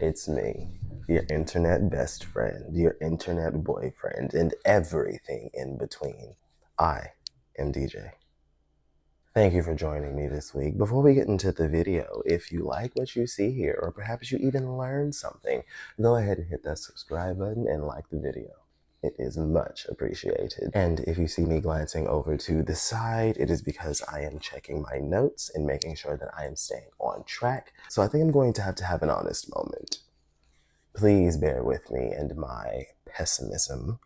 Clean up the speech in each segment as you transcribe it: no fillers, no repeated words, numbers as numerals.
It's me, your internet best friend, your internet boyfriend, and everything in between. I am DJ. Thank you for joining me this week. Before we get into the video, if you like what you see here, or perhaps you even learned something, go ahead and hit that subscribe button and like the video. It is much appreciated. And if you see me glancing over to the side, it is because I am checking my notes and making sure that I am staying on track. So I think I'm going to have an honest moment. Please bear with me and my pessimism.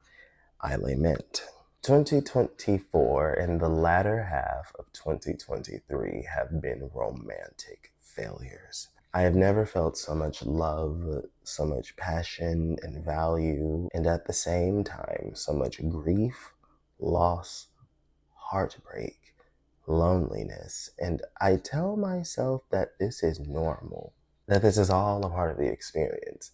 I lament. 2024 and the latter half of 2023 have been romantic failures. I have never felt so much love, so much passion and value, and at the same time, so much grief, loss, heartbreak, loneliness. And I tell myself that this is normal, that this is all a part of the experience.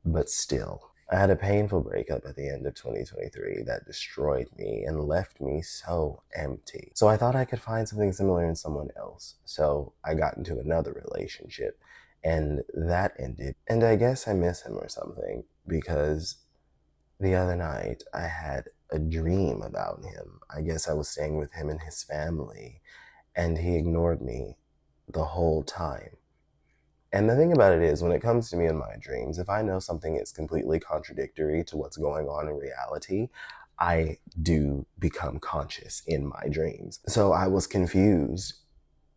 But still, I had a painful breakup at the end of 2023 that destroyed me and left me so empty. So I thought I could find something similar in someone else. So I got into another relationship and that ended. And I guess I miss him or something because the other night I had a dream about him. I guess I was staying with him and his family and he ignored me the whole time. And the thing about it is, when it comes to me in my dreams, if I know something is completely contradictory to what's going on in reality, I do become conscious in my dreams. So I was confused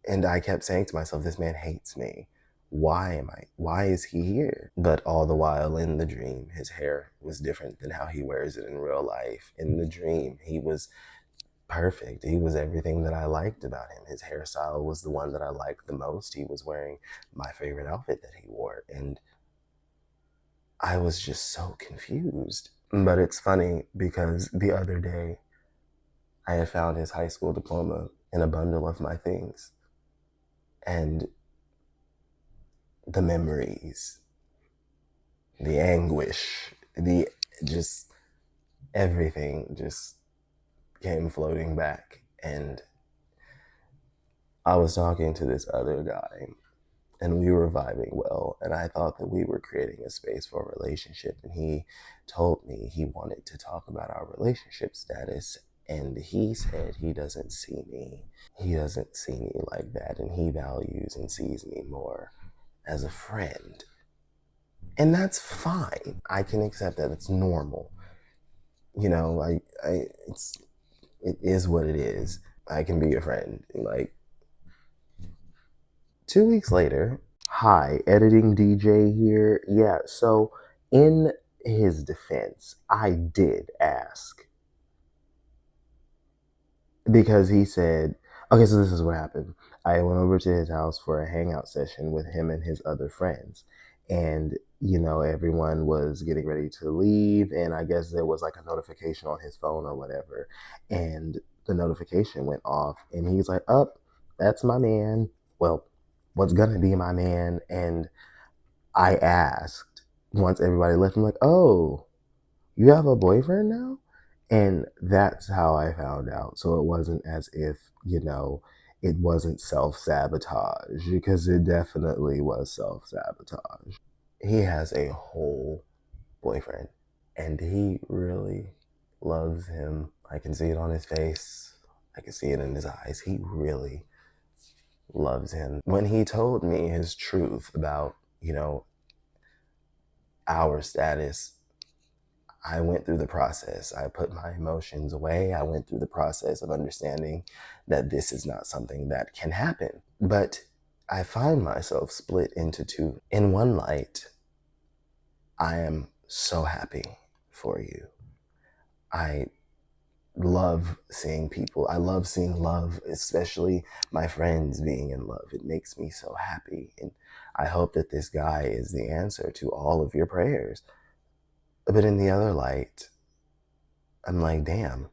and I kept saying to myself, this man hates me. Why is he here? But all the while in the dream, his hair was different than how he wears it in real life. In the dream, he was perfect. He was everything that I liked about him. His hairstyle was the one that I liked the most. He was wearing my favorite outfit that he wore. And I was just so confused. But it's funny because the other day I had found his high school diploma in a bundle of my things. And the memories, the anguish, the just everything just came floating back. And I was talking to this other guy and we were vibing well, and I thought that we were creating a space for a relationship, and he told me he wanted to talk about our relationship status, and he said he doesn't see me like that, and he values and sees me more as a friend. And that's fine. I can accept that. It's normal. You know, it is what it is. I can be your friend. Like, 2 weeks later, hi, editing DJ here. Yeah, so in his defense, I did ask because he said, okay, so this is what happened. I went over to his house for a hangout session with him and his other friends. And, you know, everyone was getting ready to leave. And I guess there was like a notification on his phone or whatever. And the notification went off. And he's like, oh, that's my man. Well, what's gonna be my man? And I asked once everybody left, I'm like, oh, you have a boyfriend now? And that's how I found out. So it wasn't as if, you know, it wasn't self-sabotage, because it definitely was self-sabotage. He has a whole boyfriend and he really loves him. I can see it on his face. I can see it in his eyes. He really loves him. When he told me his truth about, you know, our status, I went through the process. I put my emotions away. I went through the process of understanding that this is not something that can happen. But I find myself split into two. In one light, I am so happy for you. I love seeing people. I love seeing love, especially my friends being in love. It makes me so happy. And I hope that this guy is the answer to all of your prayers. But in the other light, I'm like, damn.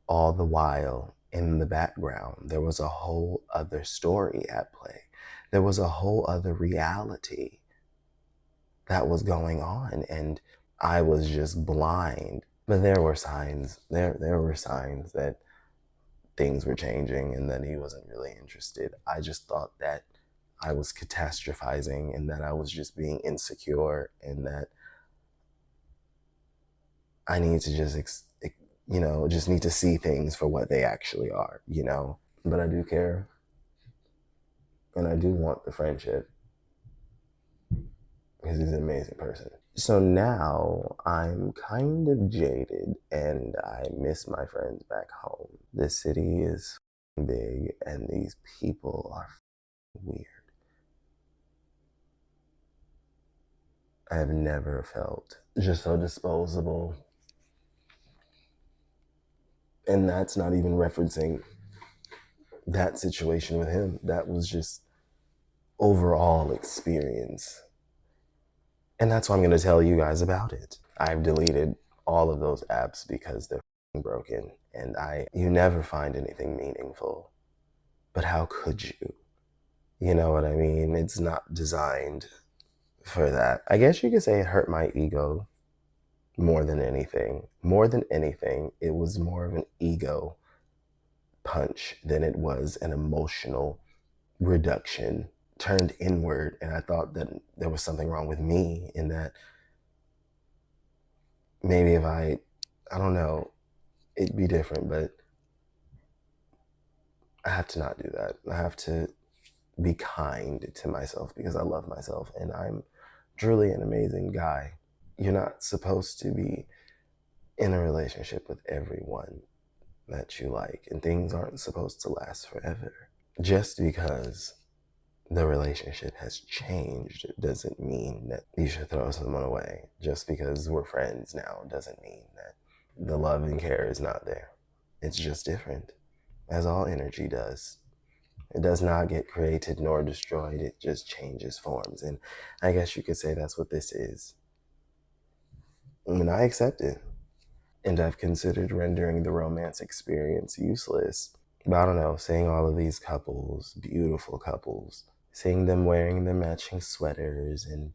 All the while, in the background, there was a whole other story at play. There was a whole other reality that was going on, and I was just blind. But there were signs. There were signs that things were changing and that he wasn't really interested. I just thought that I was catastrophizing and that I was just being insecure and that I need to just need to see things for what they actually are, But I do care and I do want the friendship because he's an amazing person. So now I'm kind of jaded and I miss my friends back home. This city is big and these people are weird. I have never felt just so disposable. And that's not even referencing that situation with him. That was just overall experience. And that's why I'm going to tell you guys about it. I've deleted all of those apps because they're broken and you never find anything meaningful. But how could you? You know what I mean? It's not designed for that. I guess you could say it hurt my ego more than anything. More than anything, it was more of an ego punch than it was an emotional reduction turned inward. And I thought that there was something wrong with me in that maybe if I don't know, it'd be different, but I have to not do that. I have to be kind to myself because I love myself and I'm truly an amazing guy. You're not supposed to be in a relationship with everyone that you like, and things aren't supposed to last forever. Just because the relationship has changed doesn't mean that you should throw someone away. Just because we're friends now doesn't mean that the love and care is not there. It's just different, as all energy does. It does not get created nor destroyed. It just changes forms. And I guess you could say that's what this is. And I accept it. And I've considered rendering the romance experience useless. But I don't know, seeing all of these couples, beautiful couples, seeing them wearing their matching sweaters and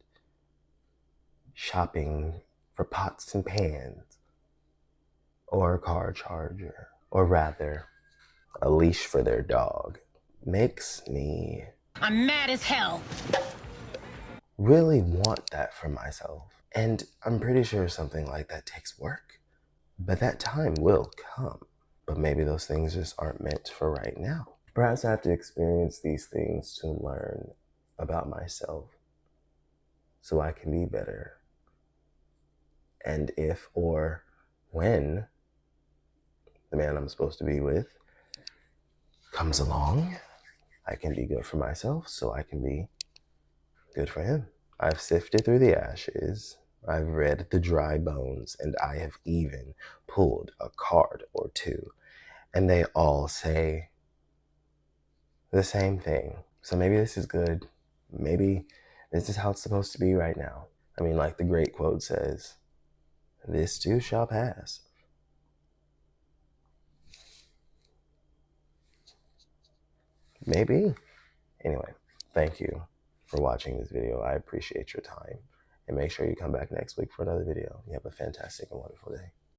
shopping for pots and pans, or a car charger, or rather, a leash for their dog, makes me I'm mad as hell. Really want that for myself. And I'm pretty sure something like that takes work. But that time will come. But maybe those things just aren't meant for right now. Perhaps I have to experience these things to learn about myself so I can be better. And if or when the man I'm supposed to be with comes along, I can be good for myself so I can be good for him. I've sifted through the ashes, I've read the dry bones, and I have even pulled a card or two. And they all say the same thing. So maybe this is good. Maybe this is how it's supposed to be right now. I mean, like the great quote says, this too shall pass. Maybe. Anyway, thank you for watching this video. I appreciate your time. And make sure you come back next week for another video. You have a fantastic and wonderful day.